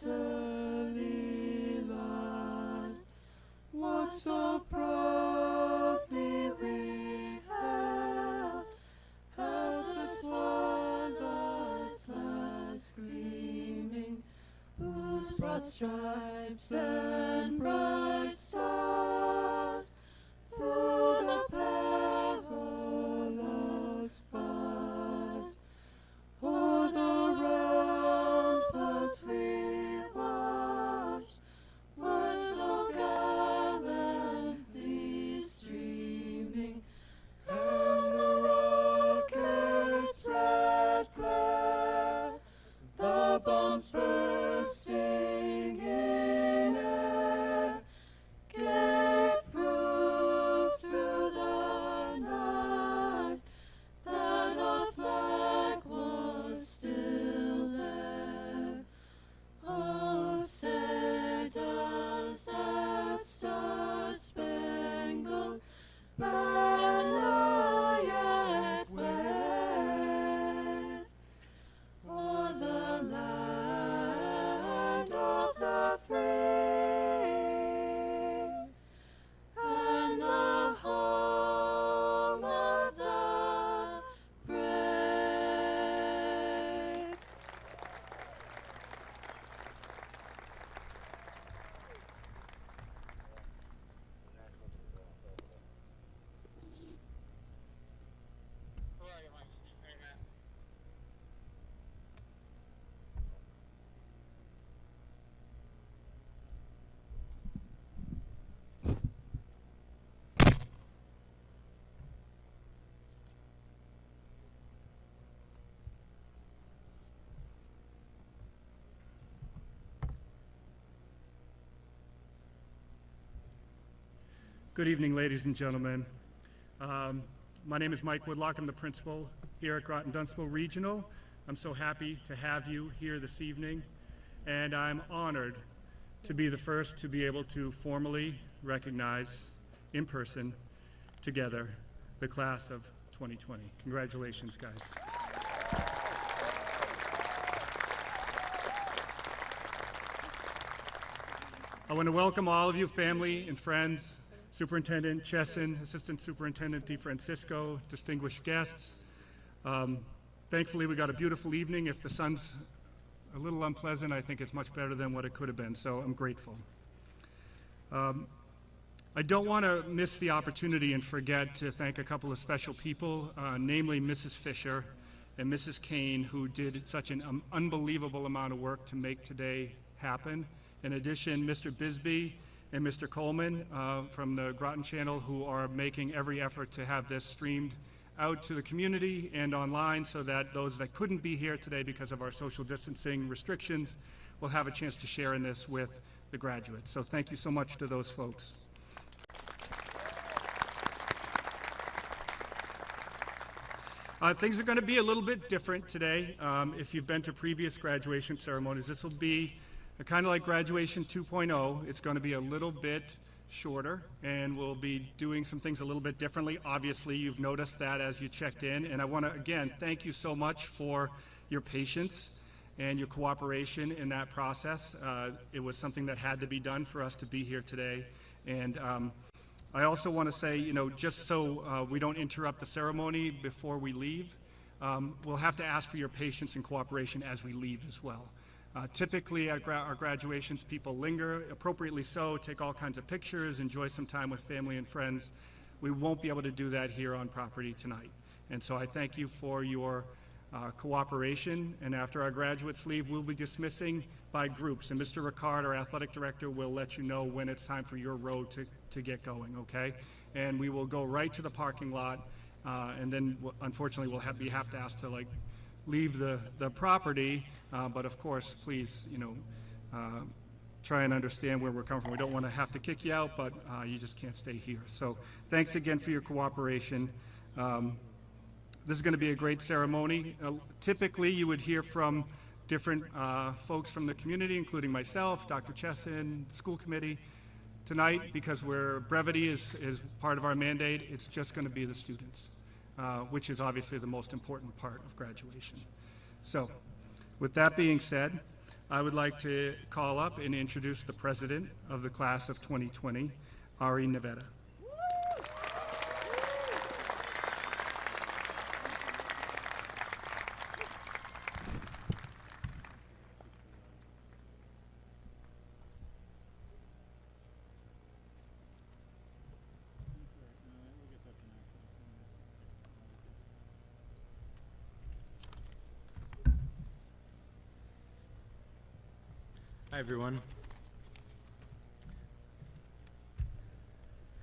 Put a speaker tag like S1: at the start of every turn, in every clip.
S1: early light, what so proudly we held the twilight's last gleaming, whose broad stripes and bright stars through the perilous fight o'er the ramparts we watched were so gallantly streaming, and the rocket's red glare, the bombs bursting in air, gave proof through the night that our flag was still there. Oh, say does that star-spangled banner yet wave o'er the land of the free and the home of the brave?
S2: Good evening, ladies and gentlemen. My name is Mike Woodlock. I'm the principal here at Groton-Dunstable Regional. I'm so happy to have you here this evening, and I'm honored to be the first to be able to formally recognize in person together the class of 2020. Congratulations, guys. I want to welcome all of you, family and friends, Superintendent Chesson, Assistant Superintendent DeFrancisco, distinguished guests. Thankfully, we got a beautiful evening. If the sun's a little unpleasant, I think it's much better than what it could have been, so I'm grateful. I don't want to miss the opportunity and forget to thank a couple of special people, namely Mrs. Fisher and Mrs. Kane, who did such an unbelievable amount of work to make today happen. In addition, Mr. Bisbee and Mr. Coleman from the Groton Channel, who are making every effort to have this streamed out to the community and online so that those that couldn't be here today because of our social distancing restrictions will have a chance to share in this with the graduates. So thank you so much to those folks. Things are going to be a little bit different today. If you've been to previous graduation ceremonies, this will be kind of like graduation 2.0. It's going to be a little bit shorter, and we'll be doing some things a little bit differently. Obviously, you've noticed that as you checked in, and I want to, again, thank you so much for your patience and your cooperation in that process. It was something that had to be done for us to be here today, and I also want to say, just so we don't interrupt the ceremony before we leave, we'll have to ask for your patience and cooperation as we leave as well. Typically at our graduations, people linger, appropriately so, take all kinds of pictures, enjoy some time with family and friends. We won't be able to do that here on property tonight. And so I thank you for your cooperation. And after our graduates leave, we'll be dismissing by groups. And Mr. Ricard, our athletic director, will let you know when it's time for your road to get going, okay? And we will go right to the parking lot. And then, unfortunately, we'll have to ask to, leave the property, but of course, please, try and understand where we're coming from. We don't want to have to kick you out, but you just can't stay here. So thanks again for your cooperation. This is going to be a great ceremony. Typically, you would hear from different folks from the community, including myself, Dr. Chesson, school committee. Tonight, because brevity is part of our mandate, it's just going to be the students. Which is obviously the most important part of graduation. So, with that being said, I would like to call up and introduce the president of the class of 2020, Ari Nevada.
S3: Hi, everyone.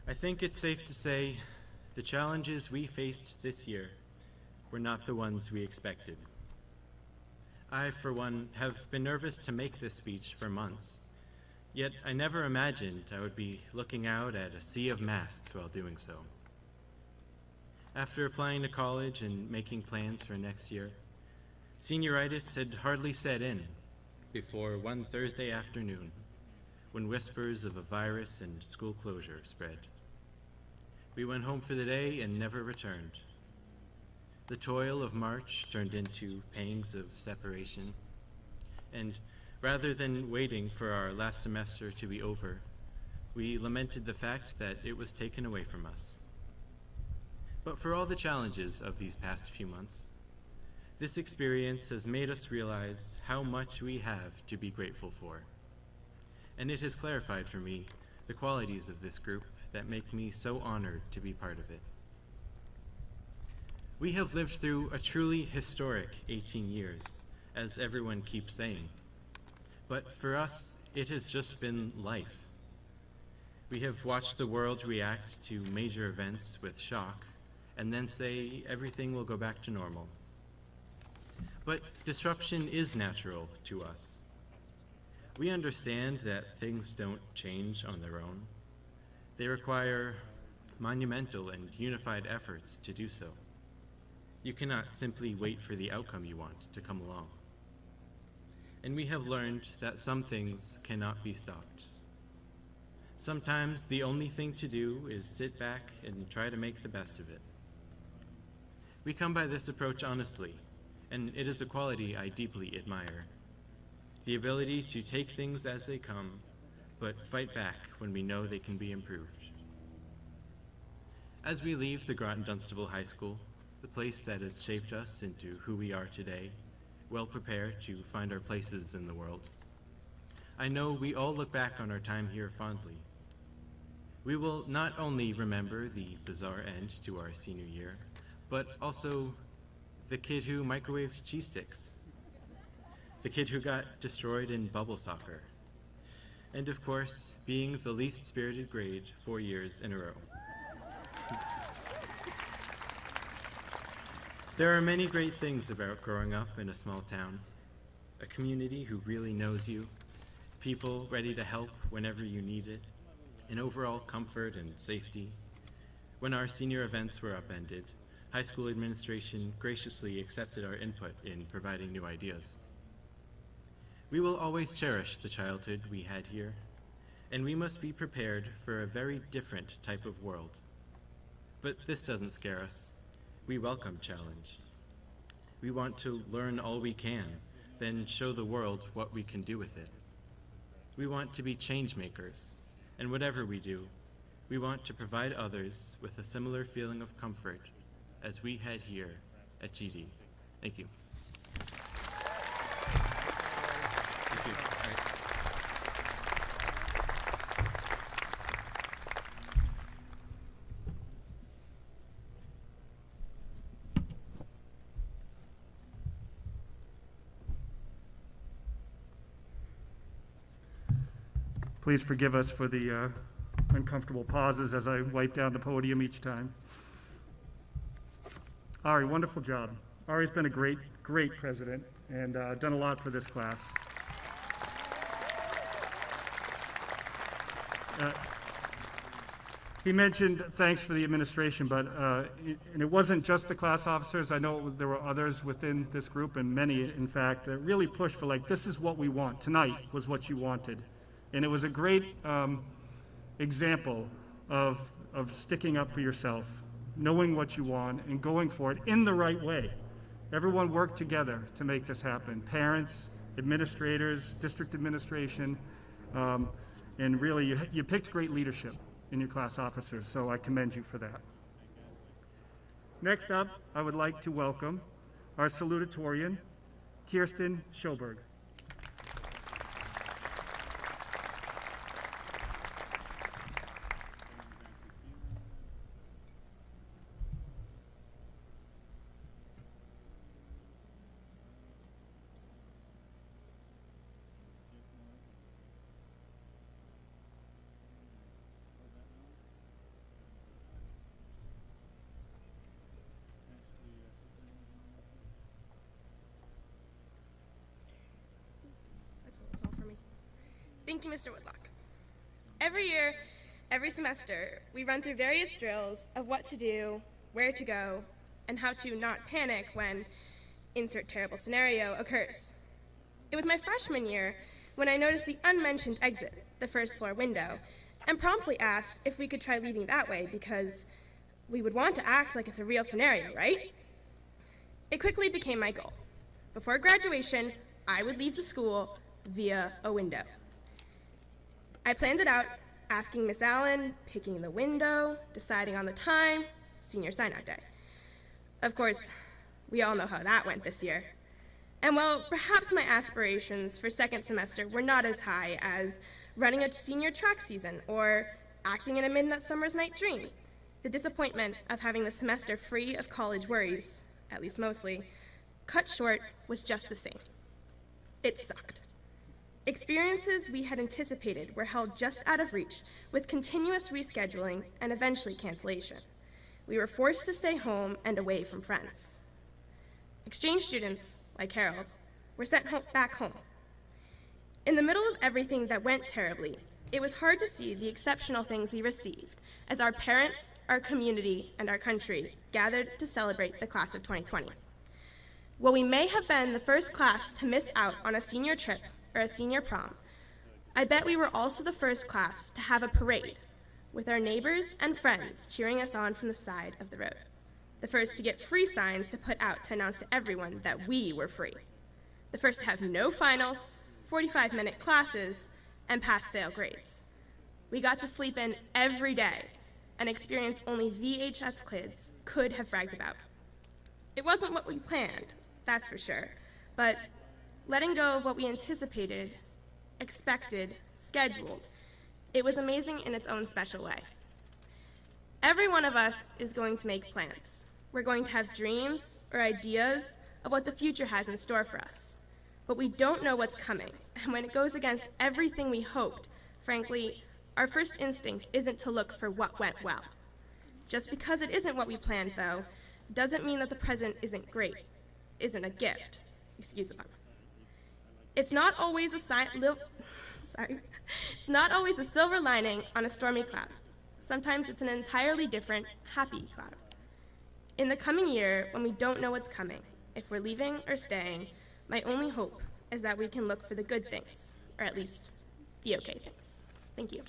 S3: I think it's safe to say the challenges we faced this year were not the ones we expected. I, for one, have been nervous to make this speech for months, yet I never imagined I would be looking out at a sea of masks while doing so. After applying to college and making plans for next year, senioritis had hardly set in before one Thursday afternoon, when whispers of a virus and school closure spread. We went home for the day and never returned. The toil of March turned into pangs of separation, and rather than waiting for our last semester to be over, we lamented the fact that it was taken away from us. But for all the challenges of these past few months, this experience has made us realize how much we have to be grateful for. And it has clarified for me the qualities of this group that make me so honored to be part of it. We have lived through a truly historic 18 years, as everyone keeps saying. But for us, it has just been life. We have watched the world react to major events with shock, and then say everything will go back to normal. But disruption is natural to us. We understand that things don't change on their own. They require monumental and unified efforts to do so. You cannot simply wait for the outcome you want to come along. And we have learned that some things cannot be stopped. Sometimes the only thing to do is sit back and try to make the best of it. We come by this approach honestly, and it is a quality I deeply admire. The ability to take things as they come, but fight back when we know they can be improved. As we leave the Groton-Dunstable High School, the place that has shaped us into who we are today, well prepared to find our places in the world, I know we all look back on our time here fondly. We will not only remember the bizarre end to our senior year, but also the kid who microwaved cheese sticks, the kid who got destroyed in bubble soccer, and of course, being the least spirited grade 4 years in a row. There are many great things about growing up in a small town, a community who really knows you, people ready to help whenever you need it, and overall comfort and safety. When our senior events were upended, high school administration graciously accepted our input in providing new ideas. We will always cherish the childhood we had here, and we must be prepared for a very different type of world. But this doesn't scare us. We welcome challenge. We want to learn all we can, then show the world what we can do with it. We want to be change makers, and whatever we do, we want to provide others with a similar feeling of comfort as we had here at GD. Thank you. Thank you. All right.
S2: Please forgive us for the uncomfortable pauses as I wipe down the podium each time. Ari, wonderful job. Ari's been a great president and done a lot for this class. He mentioned thanks for the administration, but and it wasn't just the class officers. I know there were others within this group, and many, in fact, that really pushed for, like, this is what we want. Tonight was what you wanted. And it was a great example of sticking up for yourself, knowing what you want, and going for it in the right way. Everyone worked together to make this happen. Parents, administrators, district administration, and really you picked great leadership in your class officers, so I commend you for that. Next up, I would like to welcome our salutatorian, Kirsten Schoberg.
S4: That's all for me. Thank you, Mr. Woodlock. Every year, every semester, we run through various drills of what to do, where to go, and how to not panic when insert terrible scenario occurs. It was my freshman year when I noticed the unmentioned exit, the first floor window, and promptly asked if we could try leaving that way because we would want to act like it's a real scenario, right? It quickly became my goal. Before graduation, I would leave the school via a window. I planned it out, asking Miss Allen, picking the window, deciding on the time, senior sign-out day. Of course, we all know how that went this year. And while perhaps my aspirations for second semester were not as high as running a senior track season or acting in a Midsummer's Night Dream, the disappointment of having the semester free of college worries, at least mostly, cut short was just the same. It sucked. Experiences we had anticipated were held just out of reach with continuous rescheduling and eventually cancellation. We were forced to stay home and away from friends. Exchange students, like Harold, were sent back home. In the middle of everything that went terribly, it was hard to see the exceptional things we received as our parents, our community, and our country gathered to celebrate the class of 2020. While we may have been the first class to miss out on a senior trip or a senior prom, I bet we were also the first class to have a parade with our neighbors and friends cheering us on from the side of the road. The first to get free signs to put out to announce to everyone that we were free. The first to have no finals, 45-minute classes, and pass-fail grades. We got to sleep in every day, an experience only VHS kids could have bragged about. It wasn't what we planned, that's for sure, but letting go of what we anticipated, expected, scheduled, it was amazing in its own special way. Every one of us is going to make plans. We're going to have dreams or ideas of what the future has in store for us. But we don't know what's coming, and when it goes against everything we hoped, frankly, our first instinct isn't to look for what went well. Just because it isn't what we planned, though, doesn't mean that the present isn't great, isn't a gift. Excuse the pun. It's not always a It's not always a silver lining on a stormy cloud. Sometimes it's an entirely different, happy cloud. In the coming year, when we don't know what's coming, if we're leaving or staying, my only hope is that we can look for the good things, or at least the okay things. Thank you.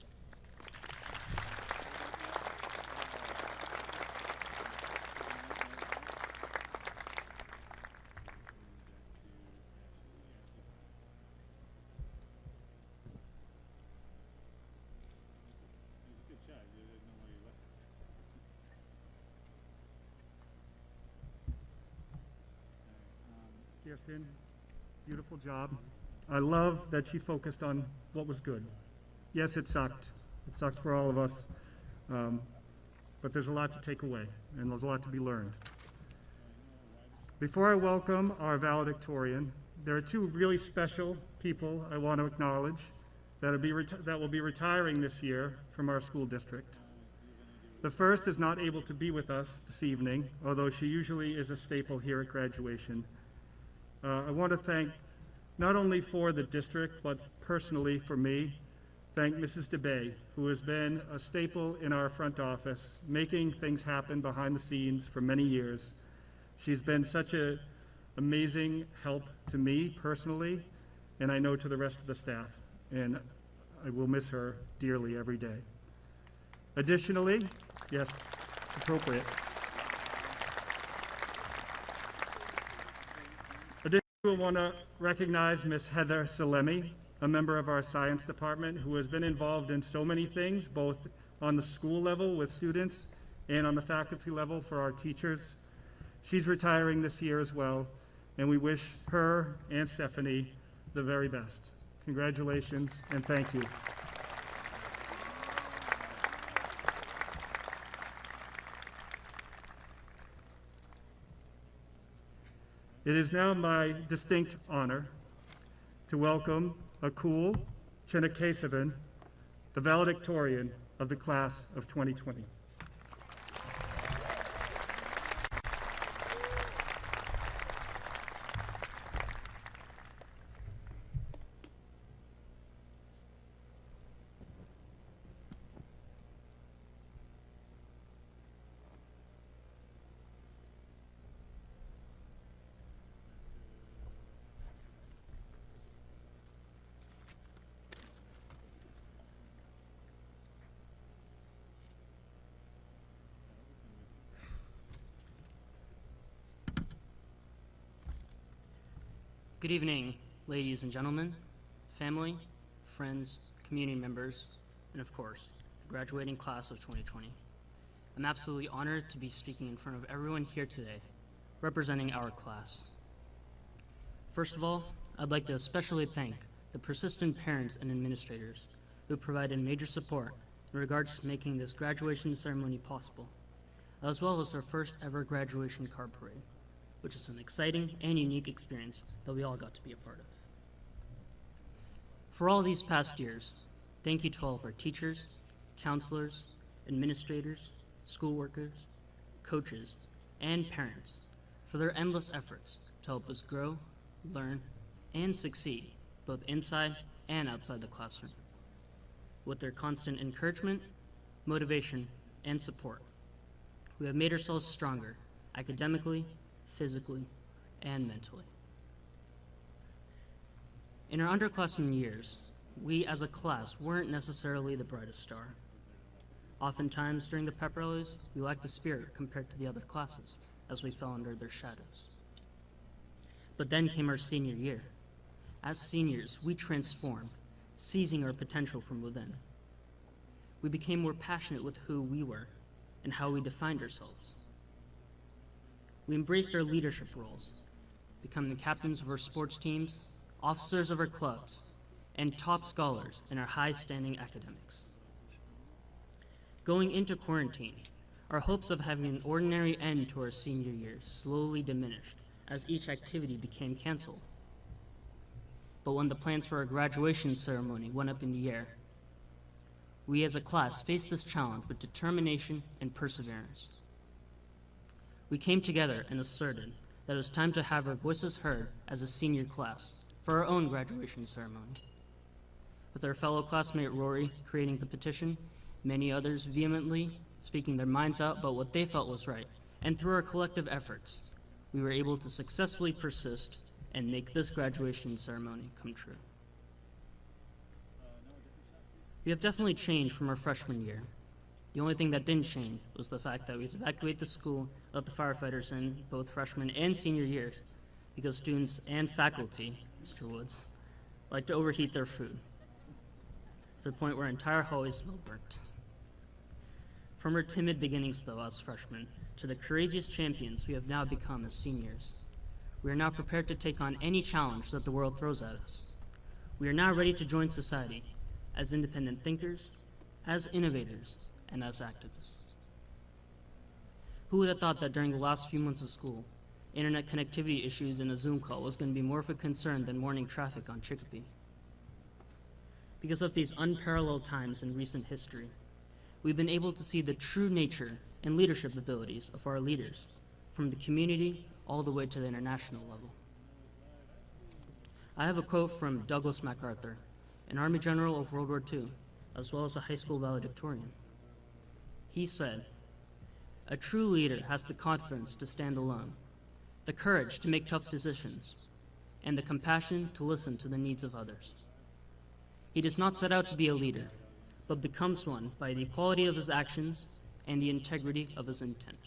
S2: Kirsten, beautiful job. I love that she focused on what was good. Yes, it sucked. It sucked for all of us. But there's a lot to take away, and there's a lot to be learned. Before I welcome our valedictorian, there are two really special people I want to acknowledge that will be retiring this year from our school district. The first is not able to be with us this evening, although she usually is a staple here at graduation. I want to thank, not only for the district, but personally for me, thank Mrs. DeBay, who has been a staple in our front office, making things happen behind the scenes for many years. She's been such an amazing help to me personally, and I know to the rest of the staff, and I will miss her dearly every day. Additionally, yes, appropriate. We want to recognize Miss Heather Salemi, a member of our science department who has been involved in so many things, both on the school level with students and on the faculty level for our teachers. She's retiring this year as well, and we wish her and Stephanie the very best. Congratulations and thank you. It is now my distinct honor to welcome Akul Chinakasevan, the valedictorian of the class of 2020.
S5: Good evening, ladies and gentlemen, family, friends, community members, and of course, the graduating class of 2020. I'm absolutely honored to be speaking in front of everyone here today, representing our class. First of all, I'd like to especially thank the persistent parents and administrators who provided major support in regards to making this graduation ceremony possible, as well as our first ever graduation card parade, which is an exciting and unique experience that we all got to be a part of. For all these past years, thank you to all of our teachers, counselors, administrators, school workers, coaches, and parents for their endless efforts to help us grow, learn, and succeed both inside and outside the classroom. With their constant encouragement, motivation, and support, we have made ourselves stronger academically, physically, and mentally. In our underclassmen years, we as a class weren't necessarily the brightest star. Oftentimes during the pep rallies, we lacked the spirit compared to the other classes, as we fell under their shadows. But then came our senior year. As seniors, we transformed, seizing our potential from within. We became more passionate with who we were and how we defined ourselves. We embraced our leadership roles, becoming the captains of our sports teams, officers of our clubs, and top scholars in our high-standing academics. Going into quarantine, our hopes of having an ordinary end to our senior year slowly diminished as each activity became canceled. But when the plans for our graduation ceremony went up in the air, we as a class faced this challenge with determination and perseverance. We came together and asserted that it was time to have our voices heard as a senior class for our own graduation ceremony. With our fellow classmate Rory creating the petition, many others vehemently speaking their minds out about what they felt was right, and through our collective efforts, we were able to successfully persist and make this graduation ceremony come true. We have definitely changed from our freshman year. The only thing that didn't change was the fact that we evacuated the school, let the firefighters in both freshman and senior years because students and faculty, Mr. Woods, like to overheat their food to the point where entire hallways smell burnt. From our timid beginnings, though, as freshmen, to the courageous champions we have now become as seniors, we are now prepared to take on any challenge that the world throws at us. We are now ready to join society as independent thinkers, as innovators, and as activists. Who would have thought that during the last few months of school, internet connectivity issues in a Zoom call was going to be more of a concern than morning traffic on Chicopee? Because of these unparalleled times in recent history, we've been able to see the true nature and leadership abilities of our leaders, from the community all the way to the international level. I have a quote from Douglas MacArthur, an Army general of World War II, as well as a high school valedictorian. He said, "A true leader has the confidence to stand alone, the courage to make tough decisions, and the compassion to listen to the needs of others. He does not set out to be a leader, but becomes one by the equality of his actions and the integrity of his intent."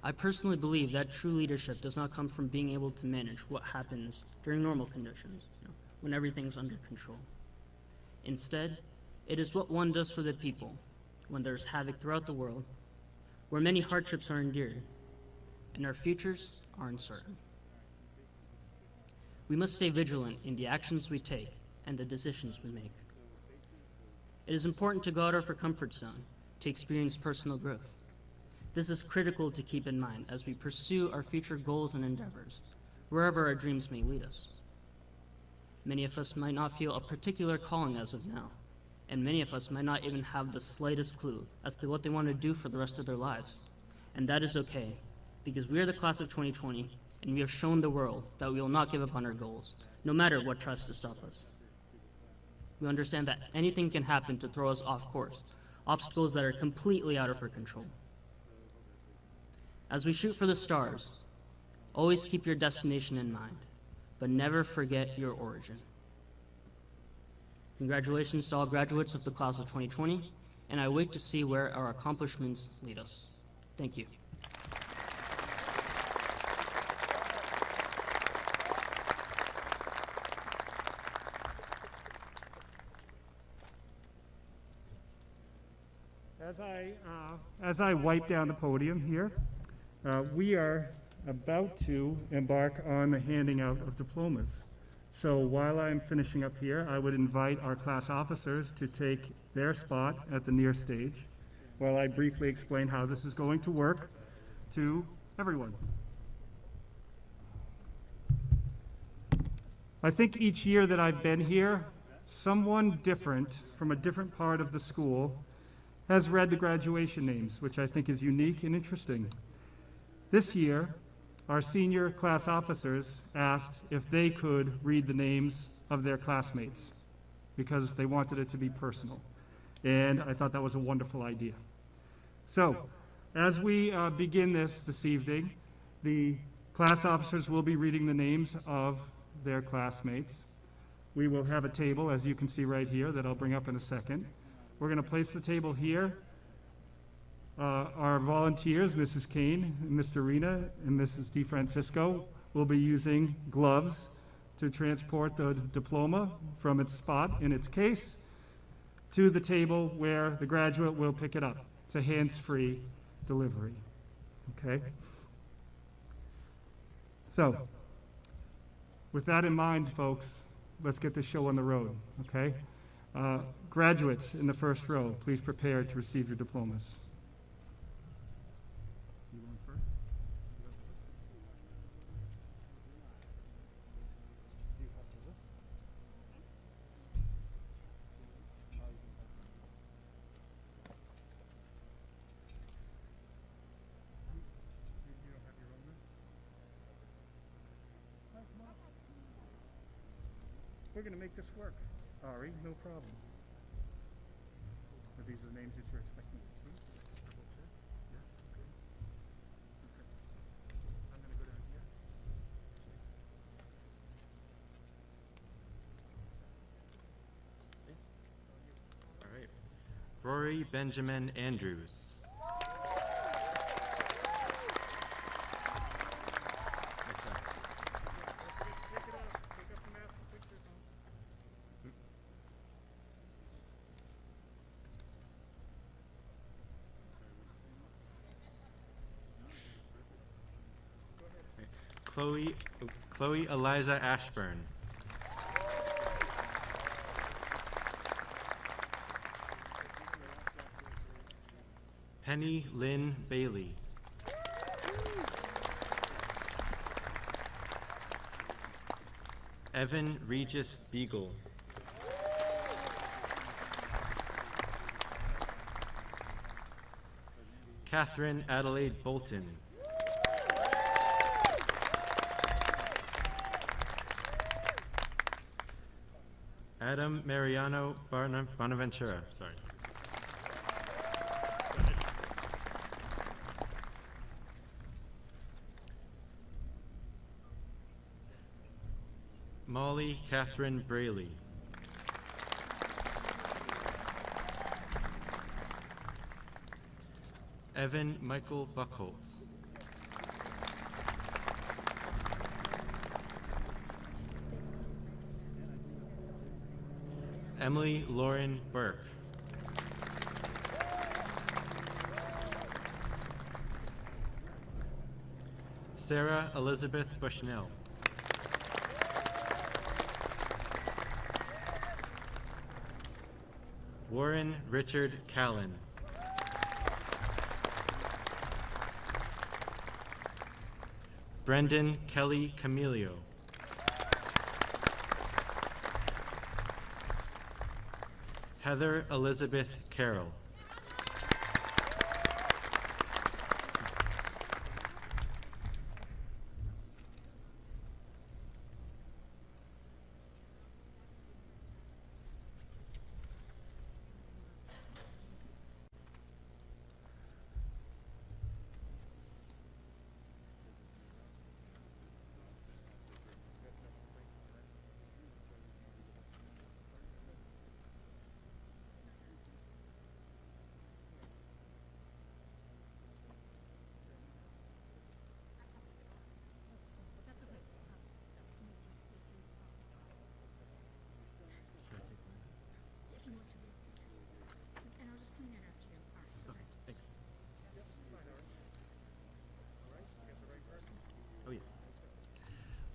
S5: I personally believe that true leadership does not come from being able to manage what happens during normal conditions, when everything's under control. Instead, it is what one does for the people when there's havoc throughout the world, where many hardships are endured, and our futures are uncertain. We must stay vigilant in the actions we take and the decisions we make. It is important to go out of our comfort zone to experience personal growth. This is critical to keep in mind as we pursue our future goals and endeavors, wherever our dreams may lead us. Many of us might not feel a particular calling as of now, and many of us might not even have the slightest clue as to what they want to do for the rest of their lives. And that is okay, because we are the class of 2020, and we have shown the world that we will not give up on our goals, no matter what tries to stop us. We understand that anything can happen to throw us off course, obstacles that are completely out of our control. As we shoot for the stars, always keep your destination in mind, but never forget your origin. Congratulations to all graduates of the class of 2020, and I wait to see where our accomplishments lead us. Thank you.
S2: As I wipe down the podium here, we are about to embark on the handing out of diplomas. So while I'm finishing up here, I would invite our class officers to take their spot at the near stage while I briefly explain how this is going to work to everyone. I think each year that I've been here, someone different from a different part of the school has read the graduation names, which I think is unique and interesting. This year, our senior class officers asked if they could read the names of their classmates because they wanted it to be personal. And I thought that was a wonderful idea. So, as we begin this evening, the class officers will be reading the names of their classmates. We will have a table, as you can see right here, that I'll bring up in a second. We're going to place the table here. Our volunteers, Mrs. Kane, Mr. Rena, and Mrs. DeFrancisco, will be using gloves to transport the diploma from its spot in its case to the table where the graduate will pick it up. It's a hands-free delivery, okay? So, with that in mind, folks, let's get this show on the road, okay? Graduates in the first row, please prepare to receive your diplomas. We're going to make this work. Ari, no problem. Are these the names that you're expecting to see? Double check. Yes, okay. Okay. I'm going to go down here.
S3: All right. Rory Benjamin Andrews. Chloe Eliza Ashburn. Penny Lynn Bailey. Evan Regis Beagle. Catherine Adelaide Bolton. Adam Mariano Bonaventura, sorry. Molly Catherine Braley. Evan Michael Buckholtz. Emily Lauren Burke. Sarah Elizabeth Bushnell. Warren Richard Callan. Brendan Kelly Camilio. Heather Elizabeth Carroll.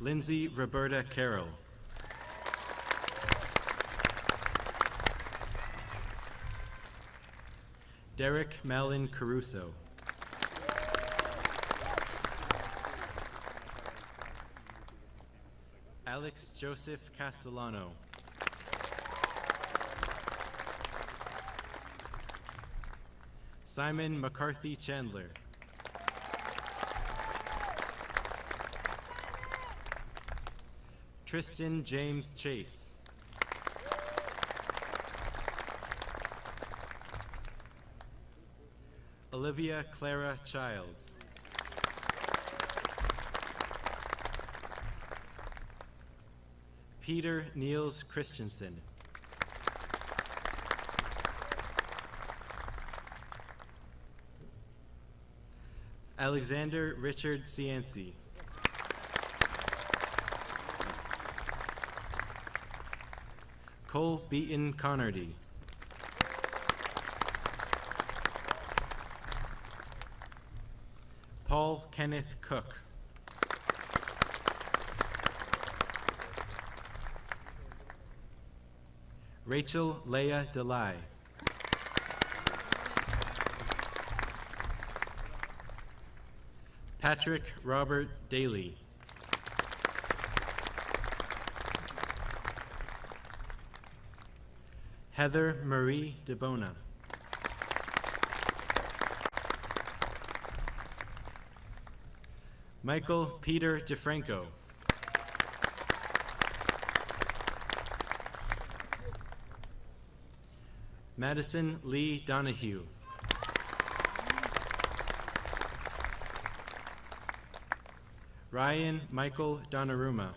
S3: Lindsay Roberta Carroll. Derek Malin Caruso. Alex Joseph Castellano. Simon McCarthy Chandler. Tristan James Chase. Olivia Clara Childs. Peter Niels Christensen. Alexander Richard Cianci. Cole Beaton Connerty. Paul Kenneth Cook. Rachel Leah Delay. Patrick Robert Daly. Heather Marie DeBona. Michael Peter DeFranco. Madison Lee Donahue. Ryan Michael Donnarumma.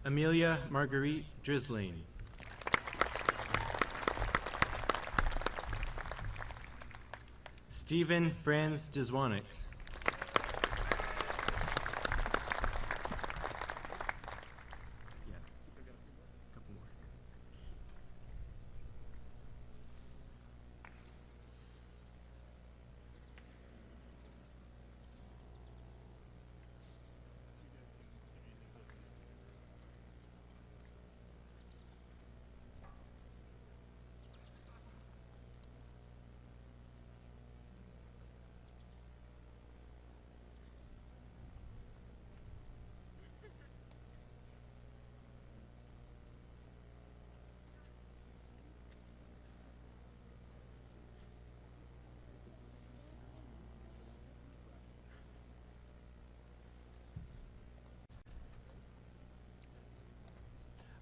S3: Amelia Marguerite Drisling. Stephen Franz Dzwonek.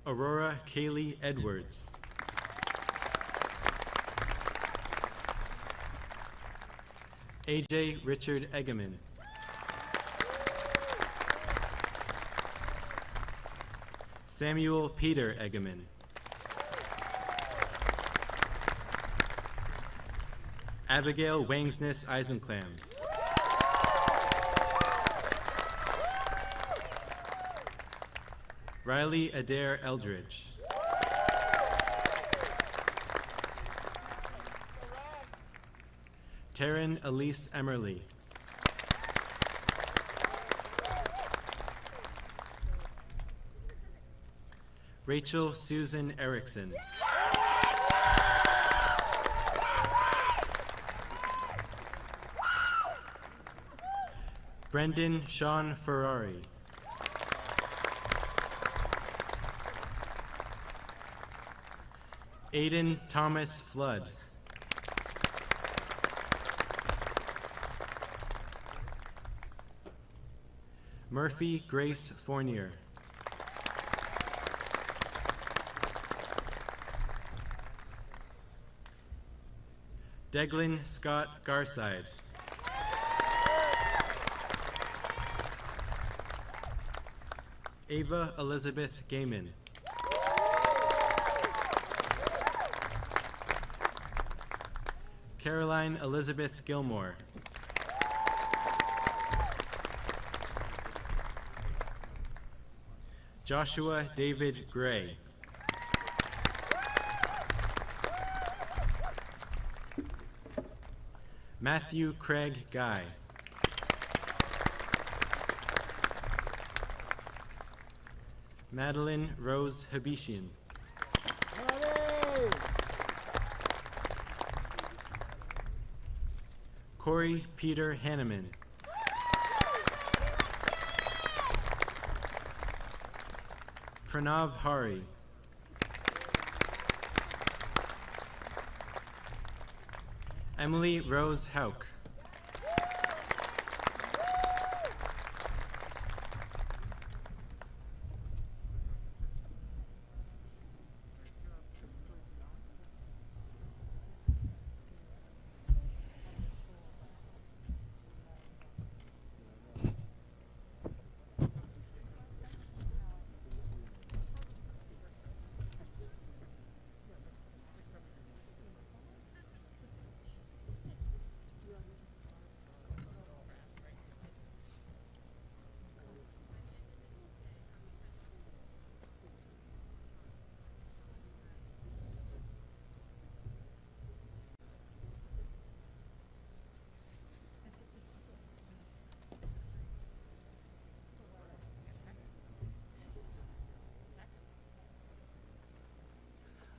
S3: Aurora Kaylee Edwards. AJ Richard Eggeman. Samuel Peter Eggeman. Abigail Wangsness Eisenklam. Riley Adair Eldridge. Taryn Elise Emerly. Rachel Susan Erickson. Brendan Sean Ferrari. Aiden Thomas Flood. Murphy Grace Fournier. Deglin Scott Garside. Ava Elizabeth Gaiman. Caroline Elizabeth Gilmore. Joshua David Gray. Matthew Craig Guy. Madeline Rose Habishian. Corey Peter Hanneman. Pranav Hari. Emily Rose Hauk.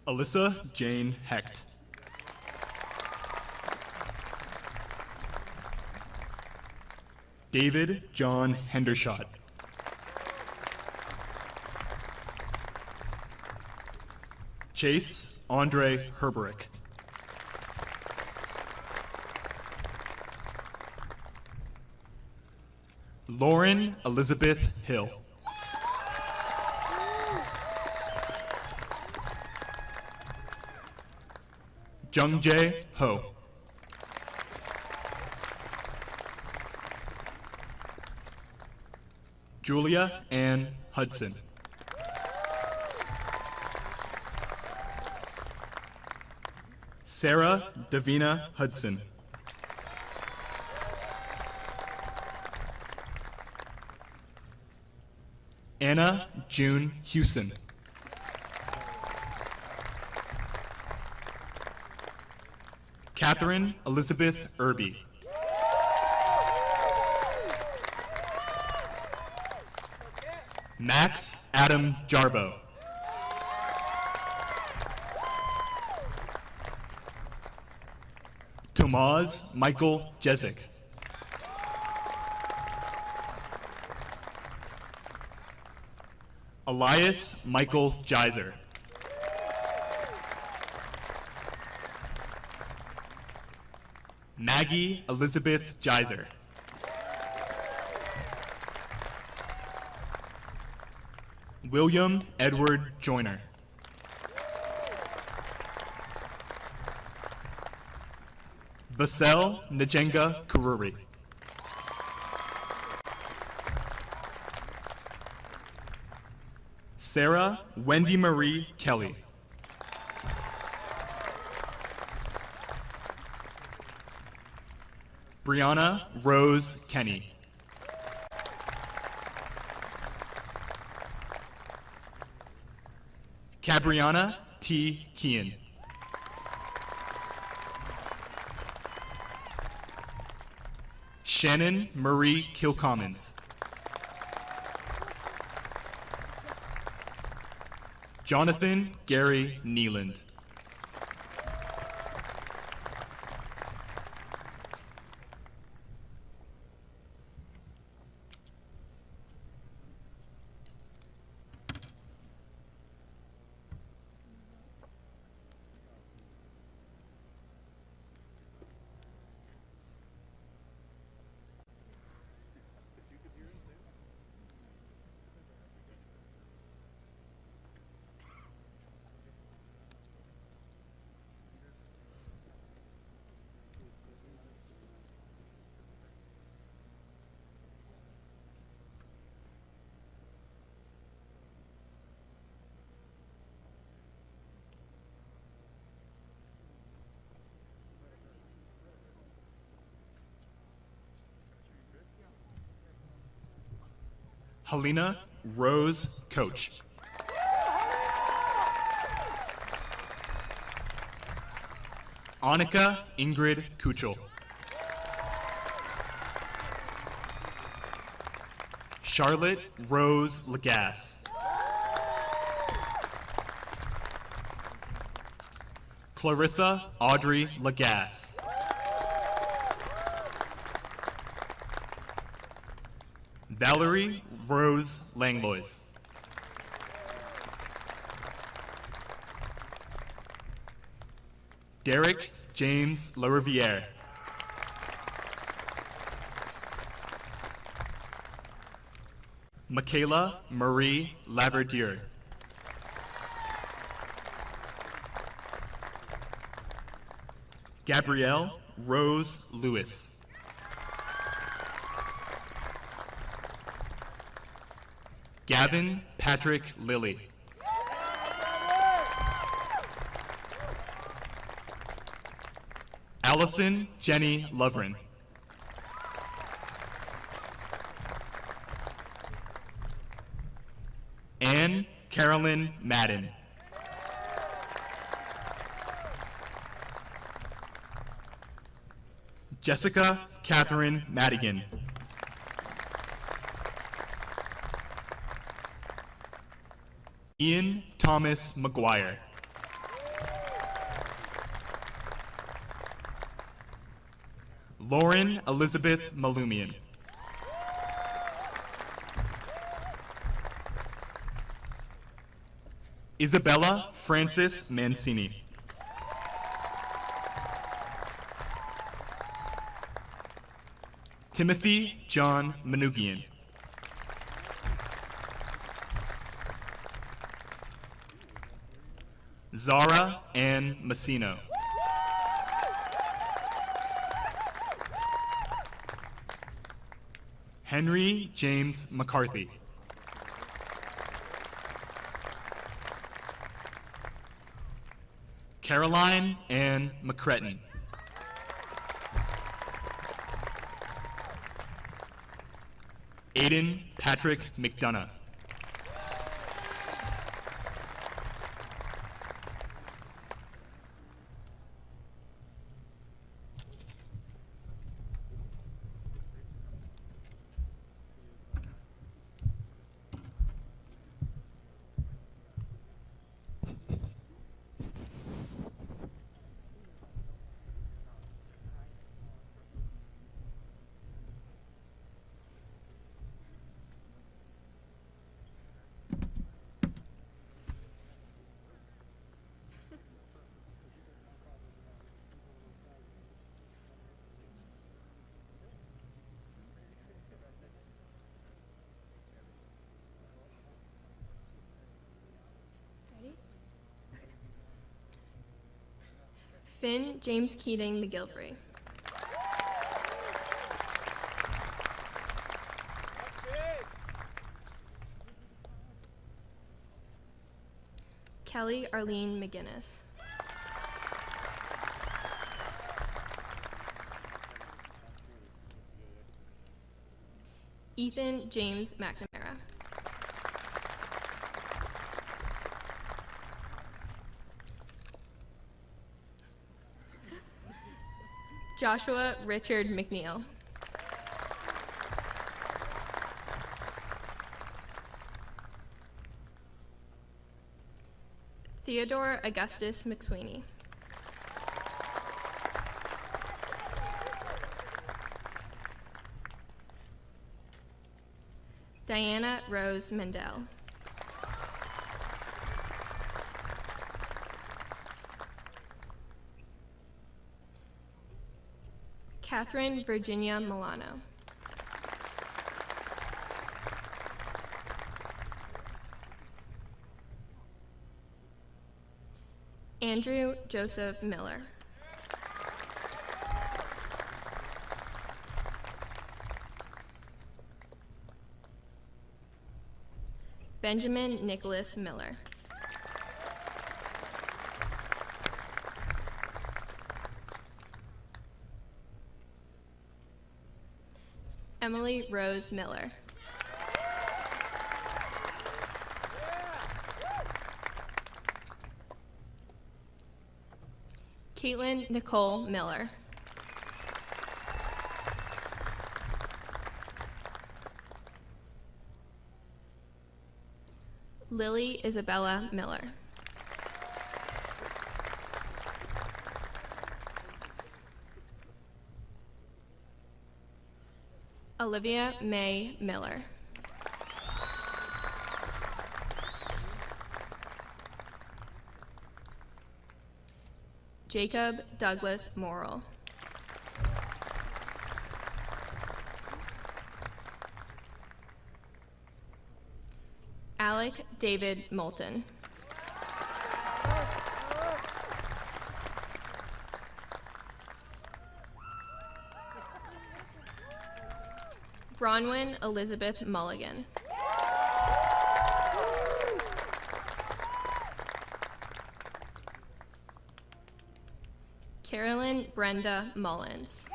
S6: Alyssa Jane Hecht. David John Hendershot. Chase Andre Herberick. Lauren Elizabeth Hill. Jungjae Ho. Julia Ann Hudson. Sarah Davina Hudson. Anna June Hewson. Catherine Elizabeth Irby. Max Adam Jarbo. Tomas Michael Jezik. Elias Michael Geiser. Maggie Elizabeth Geiser. William Edward Joyner. Vassell Njenga Karuri. Sarah Wendy Marie Kelly. Brianna Rose Kenny. Cabriana T. Kean. Shannon Marie Kilcommons. Jonathan Gary Neeland. Helena Rose Coach. Annika Ingrid Kuchel. Charlotte Rose Lagasse. Clarissa Audrey Lagasse. Valerie Rose Langlois. Derek James Lariviere. Michaela Marie Laverdier. Gabrielle Rose Lewis. Gavin Patrick Lilly. Allison Jenny Lovren. Anne Carolyn Madden. Jessica Catherine Madigan. Ian Thomas McGuire. Lauren Elizabeth Malumian. Isabella Francis Mancini. Timothy John Manugian. Zara Ann Massino. Henry James McCarthy. Caroline Ann McCretton. Aiden Patrick McDonough.
S7: Finn James Keating McGilfrey. Kelly Arlene McGinnis. Ethan James McNamara. Joshua Richard McNeil. Theodore Augustus McSweeney. Diana Rose Mendel. Catherine Virginia Milano. Andrew Joseph Miller. Benjamin Nicholas Miller. Emily Rose Miller. Caitlin Nicole Miller. Lily Isabella Miller. Olivia May Miller. Jacob Douglas Morrill. Alec David Moulton. Bronwyn Elizabeth Mulligan. Carolyn Brenda Mullins.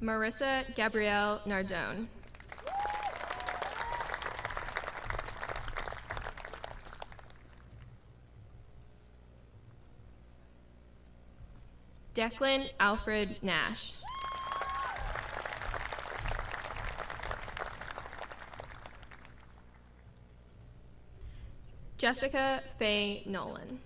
S7: Marissa Gabrielle Nardone. Declan Alfred Nash. Jessica Faye Nolan.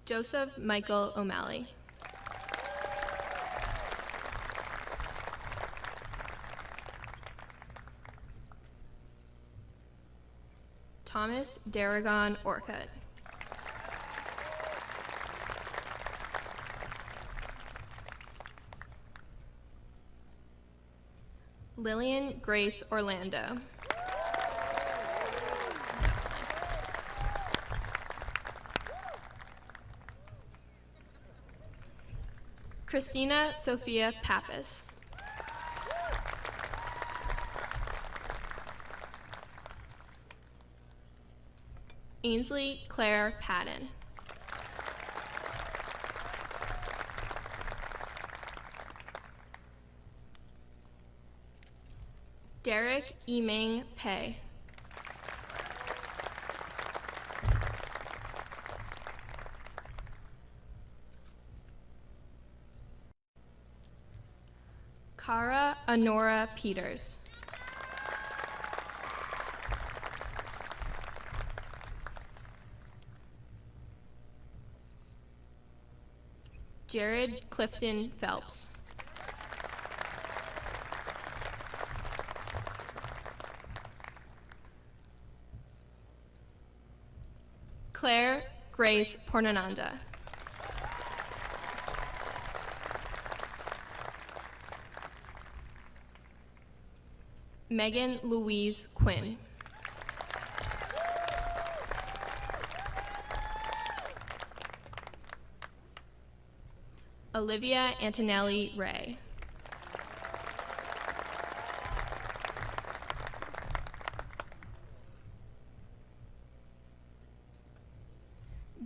S7: Joseph Michael O'Malley. Thomas Darragon Orcutt. Lillian Grace Orlando. Christina Sophia Pappas. Ainsley Claire Patton. Derek Eming Pei. Cara Honora Peters. Jared Clifton Phelps. Claire Grace Pornananda. Megan Louise Quinn. Olivia Antonelli Ray.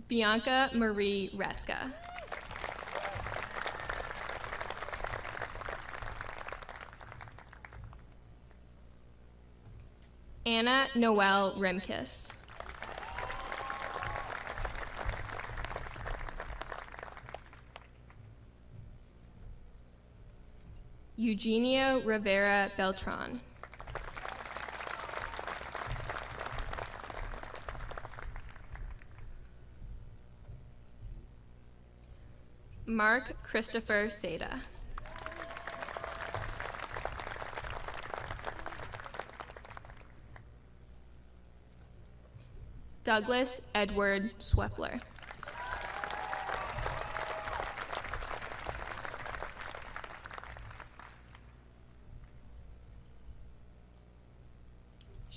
S7: Bianca Marie Reska. Anna Noelle Rimkus. Eugenio Rivera Beltran. Mark Christopher Seda. Douglas Edward Swepler.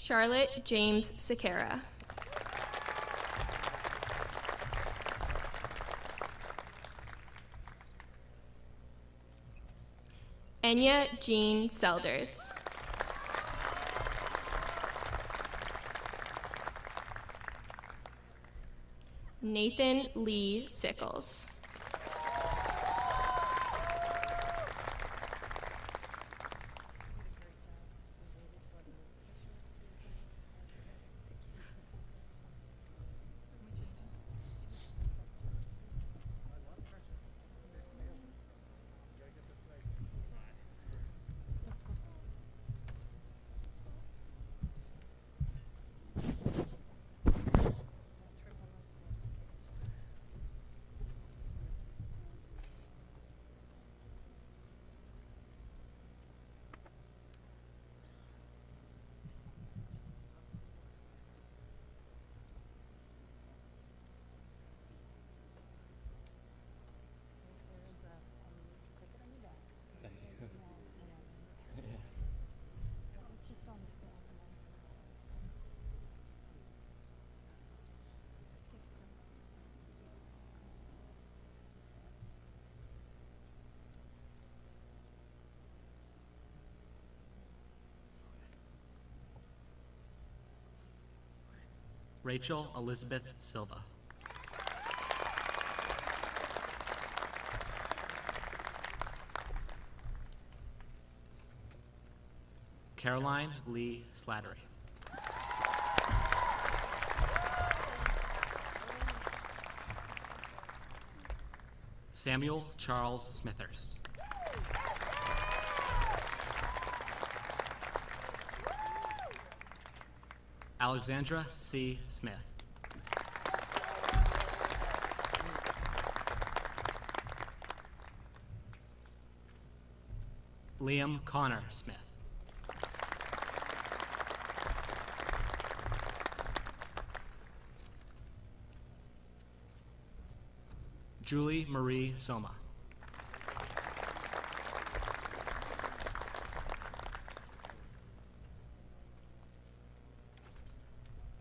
S7: Charlotte James Sequeira. Enya Jean Selders. Nathan Lee Sickles.
S5: Rachel Elizabeth Silva. Caroline Lee Slattery. Samuel Charles Smithurst. Alexandra C. Smith. Liam Connor Smith. Julie Marie Soma.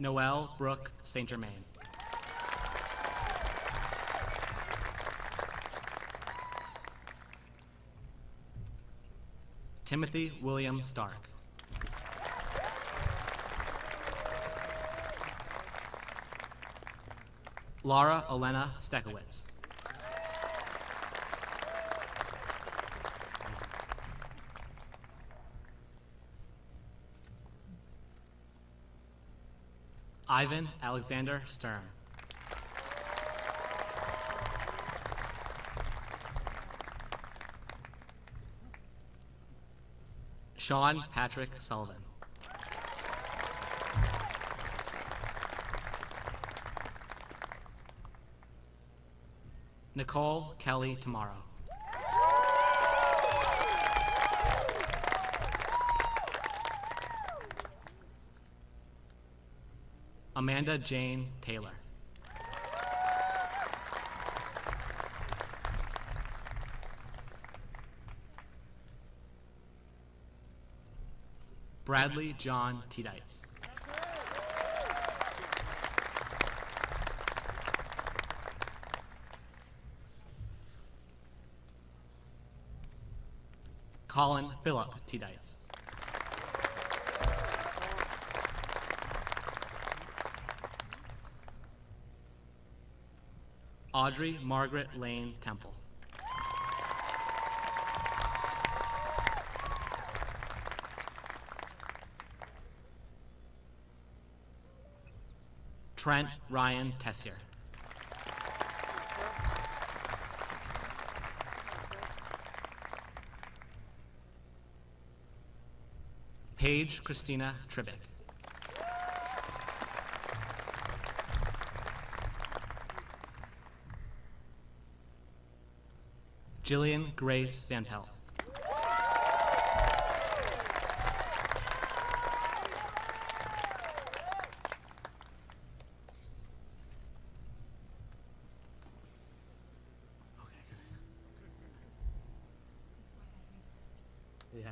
S5: Noelle Brooke St. Germain. Timothy William Stark. Laura Elena Stekowitz. Ivan Alexander Stern. Sean Patrick Sullivan. Nicole Kelly Tomorrow. Amanda Jane Taylor. Bradley John Tiedites. Colin Phillip Tiedites. Audrey Margaret Lane Temple. Trent Ryan Tessier. Paige Christina Tribick. Jillian Grace Van Pelt. Yeah.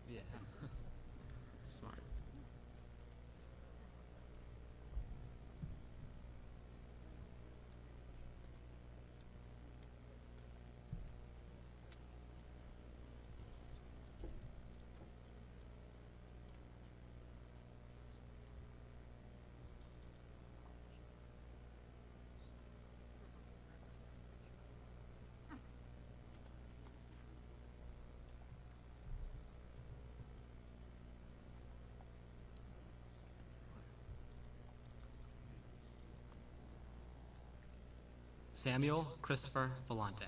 S5: Yeah. Smart. Samuel Christopher Vellante.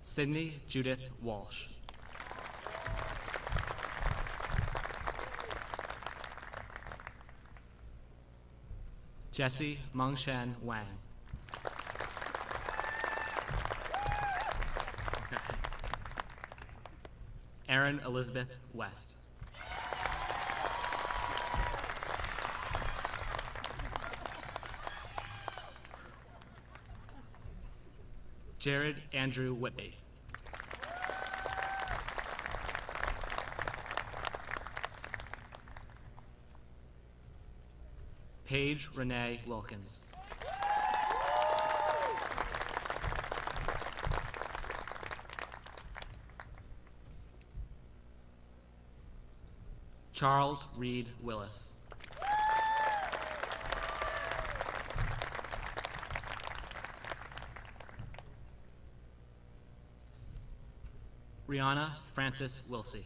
S5: Sydney Judith Walsh. Jesse Mengshan Wang. Erin Elizabeth West. Jared Andrew Whitby. Paige Renee Wilkins. Charles Reed Willis. Rihanna Francis Wilsey.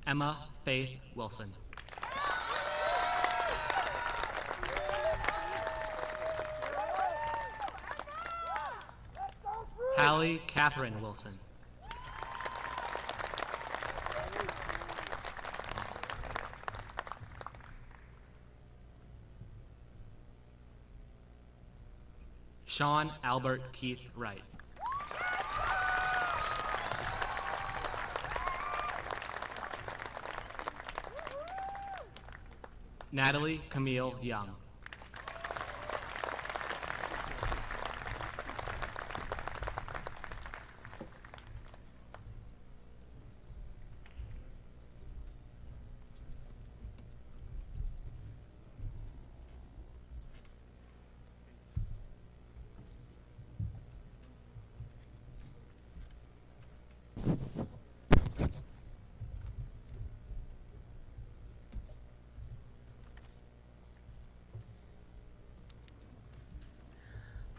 S5: Emma Faith Wilson. Hallie Catherine Wilson. Sean Albert Keith Wright. Natalie Camille Young.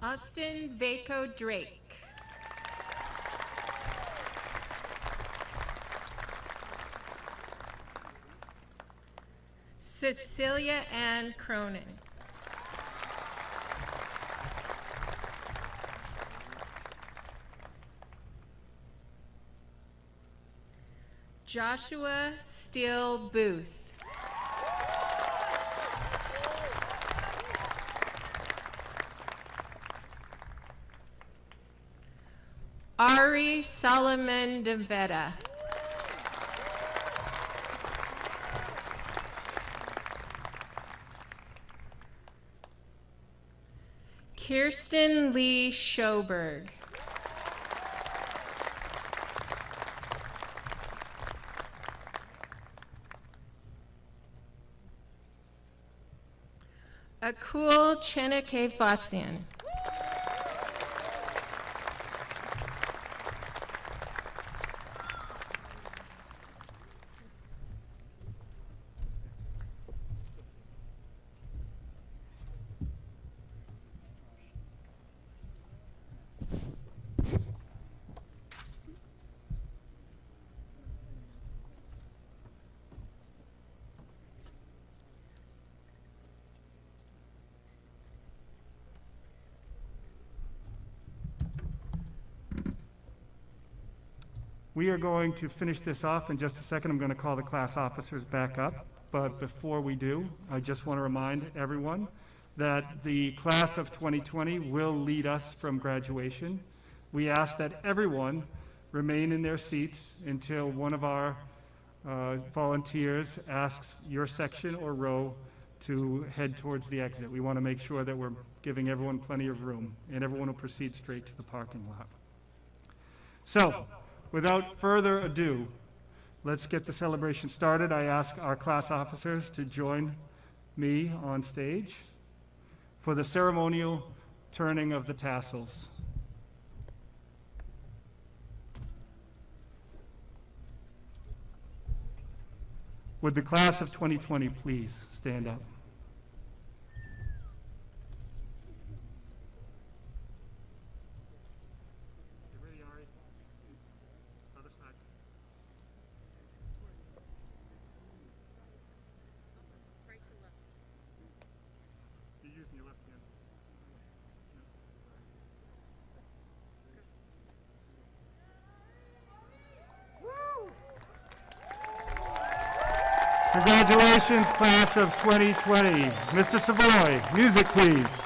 S8: Austin Vaco Drake. Cecilia Ann Cronin. Joshua Steele Booth. Ari Solomon Devetta. Kirsten Lee Schoberg. Akul Chenekevasian.
S2: We are going to finish this off in just a second. I'm going to call the class officers back up. But before we do, I just want to remind everyone that the class of 2020 will lead us from graduation. We ask that everyone remain in their seats until one of our volunteers asks your section or row to head towards the exit. We want to make sure that we're giving everyone plenty of room, and everyone will proceed straight to the parking lot. So, without further ado, let's get the celebration started. I ask our class officers to join me on stage for the ceremonial turning of the tassels. Would the class of 2020 please stand up? Congratulations, class of 2020. Mr. Savoy, music please.